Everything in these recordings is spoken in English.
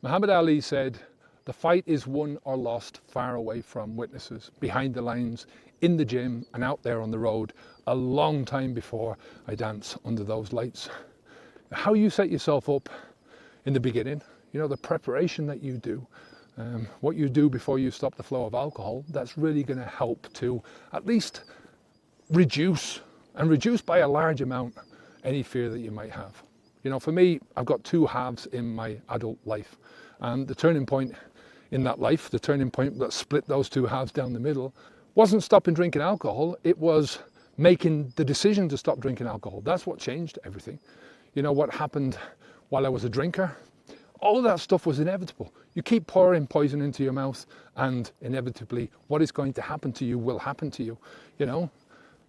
Muhammad Ali said, "The fight is won or lost far away from witnesses, behind the lines, in the gym and out there on the road, a long time before I dance under those lights." How you set yourself up in the beginning, the preparation that you do, what you do before you stop the flow of alcohol, that's really going to help to at least reduce by a large amount any fear that you might have. For me, I've got two halves in my adult life, and the turning point in that life, the turning point that split those two halves down the middle, wasn't stopping drinking alcohol, it was making the decision to stop drinking alcohol. That's what changed everything. What happened while I was a drinker, all of that stuff was inevitable. You keep pouring poison into your mouth, and inevitably what is going to happen to you will happen to you.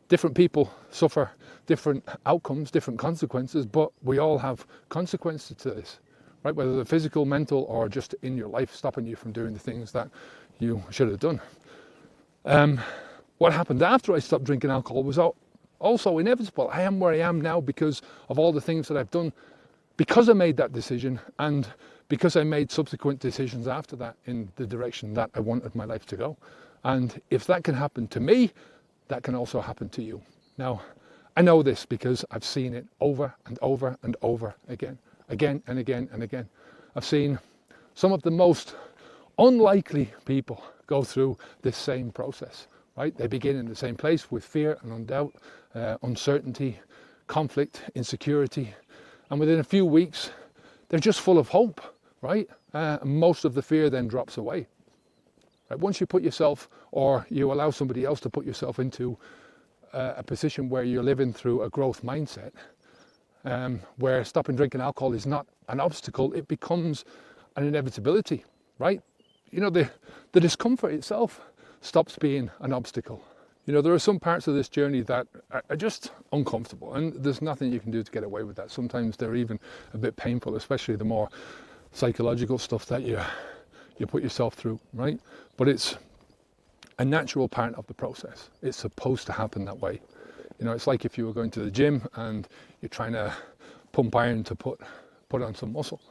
Different people suffer different outcomes, different consequences, but we all have consequences to this, right? Whether they're physical, mental, or just in your life, stopping you from doing the things that you should have done. What happened after I stopped drinking alcohol was also inevitable. I am where I am now because of all the things that I've done, because I made that decision, and because I made subsequent decisions after that in the direction that I wanted my life to go. And if that can happen to me, that can also happen to you. Now, I know this because I've seen it over and over and over again and again and again. I've seen some of the most unlikely people go through this same process, right? They begin in the same place with fear and doubt, uncertainty, conflict, insecurity, and within a few weeks, they're just full of hope, right? Most of the fear then drops away. Right? Once you put yourself, or you allow somebody else to put yourself into a position where you're living through a growth mindset, where stopping drinking alcohol is not an obstacle, it becomes an inevitability, right? The discomfort itself stops being an obstacle. There are some parts of this journey that are just uncomfortable, and there's nothing you can do to get away with that. Sometimes they're even a bit painful, especially the more psychological stuff that you put yourself through, right? But it's a natural part of the process. It's supposed to happen that way. It's like if you were going to the gym and you're trying to pump iron to put on some muscle.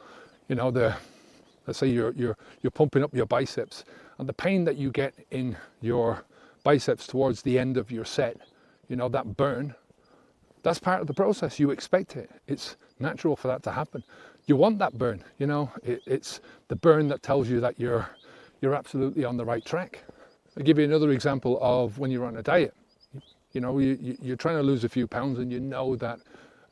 Let's say you're pumping up your biceps, and the pain that you get in your biceps towards the end of your set, that burn, that's part of the process. You expect it. It's natural for that to happen. You want that burn, it's the burn that tells you that you're absolutely on the right track. I'll give you another example of when you're on a diet. You're trying to lose a few pounds, and you know that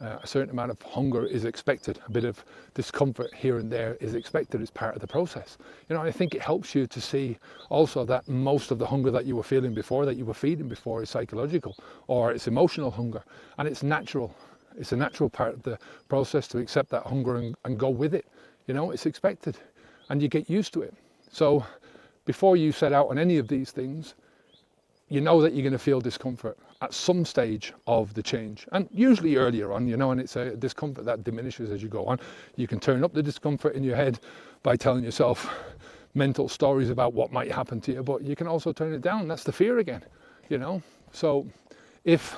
a certain amount of hunger is expected. A bit of discomfort here and there is expected as part of the process. I think it helps you to see also that most of the hunger that you were feeling before, that you were feeding before, is psychological, or it's emotional hunger, and it's natural. It's a natural part of the process to accept that hunger and go with it. It's expected, and you get used to it. So before you set out on any of these things, you know that you're going to feel discomfort at some stage of the change, and usually earlier on, and it's a discomfort that diminishes as you go on. You can turn up the discomfort in your head by telling yourself mental stories about what might happen to you, but you can also turn it down. That's the fear again, So if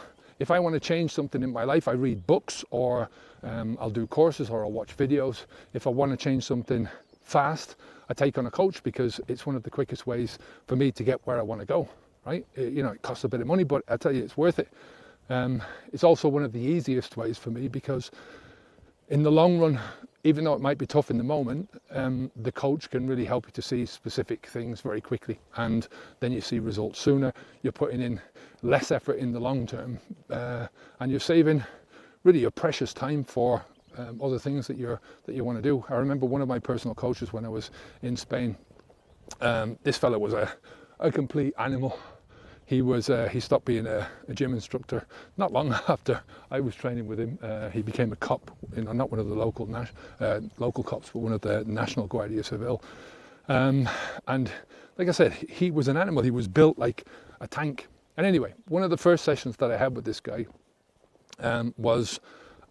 I want to change something in my life, I read books, or I'll do courses, or I'll watch videos. If I want to change something fast, I take on a coach, because it's one of the quickest ways for me to get where I want to go, right? It costs a bit of money, but I tell you, it's worth it. It's also one of the easiest ways for me, because in the long run, even though it might be tough in the moment, the coach can really help you to see specific things very quickly, and then you see results sooner. You're putting in less effort in the long term, and you're saving really your precious time for other things that you want to do. I remember one of my personal coaches when I was in Spain. This fella was a complete animal. He stopped being a gym instructor not long after I was training with him. He became a cop, not one of the local cops, but one of the National Guardia Civil. And like I said, he was an animal. He was built like a tank. And anyway, one of the first sessions that I had with this guy was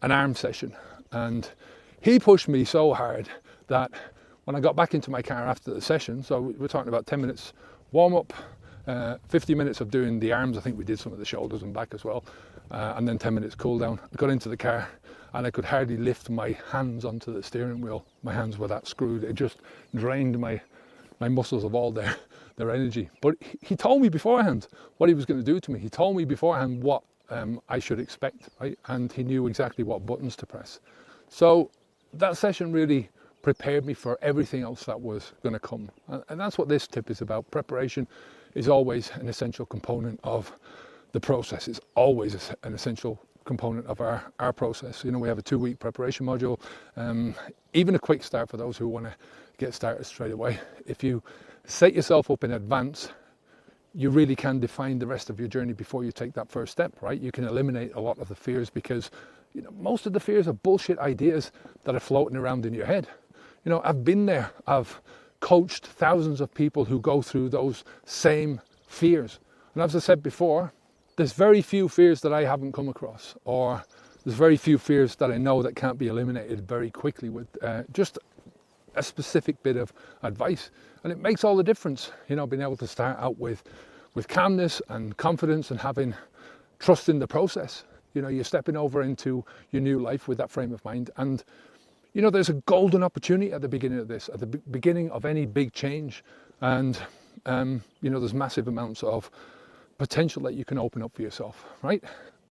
an arm session. And he pushed me so hard that when I got back into my car after the session, so we're talking about 10 minutes warm up, 50 minutes of doing the arms. I think we did some of the shoulders and back as well, and then 10 minutes cool down. I got into the car and I could hardly lift my hands onto the steering wheel. My hands were that screwed. It just drained my muscles of all their energy. But he told me beforehand what he was going to do to me. He told me beforehand what I should expect, right? And he knew exactly what buttons to press. So that session really prepared me for everything else that was going to come. And that's what this tip is about. Preparation is always an essential component of the process. It's always an essential component of our process. You know, we have a 2-week preparation module, even a quick start for those who want to get started straight away. If you set yourself up in advance, you really can define the rest of your journey before you take that first step, right? You can eliminate a lot of the fears, because you know, most of the fears are bullshit ideas that are floating around in your head. You know, I've been there. I've coached thousands of people who go through those same fears. And as I said before, there's very few fears that I haven't come across, or there's very few fears that I know that can't be eliminated very quickly with just a specific bit of advice. And it makes all the difference, you know, being able to start out with calmness and confidence and having trust in the process. You know, you're stepping over into your new life with that frame of mind. And, you know, there's a golden opportunity at the beginning of this, at the beginning of any big change. And, you know, there's massive amounts of potential that you can open up for yourself, right?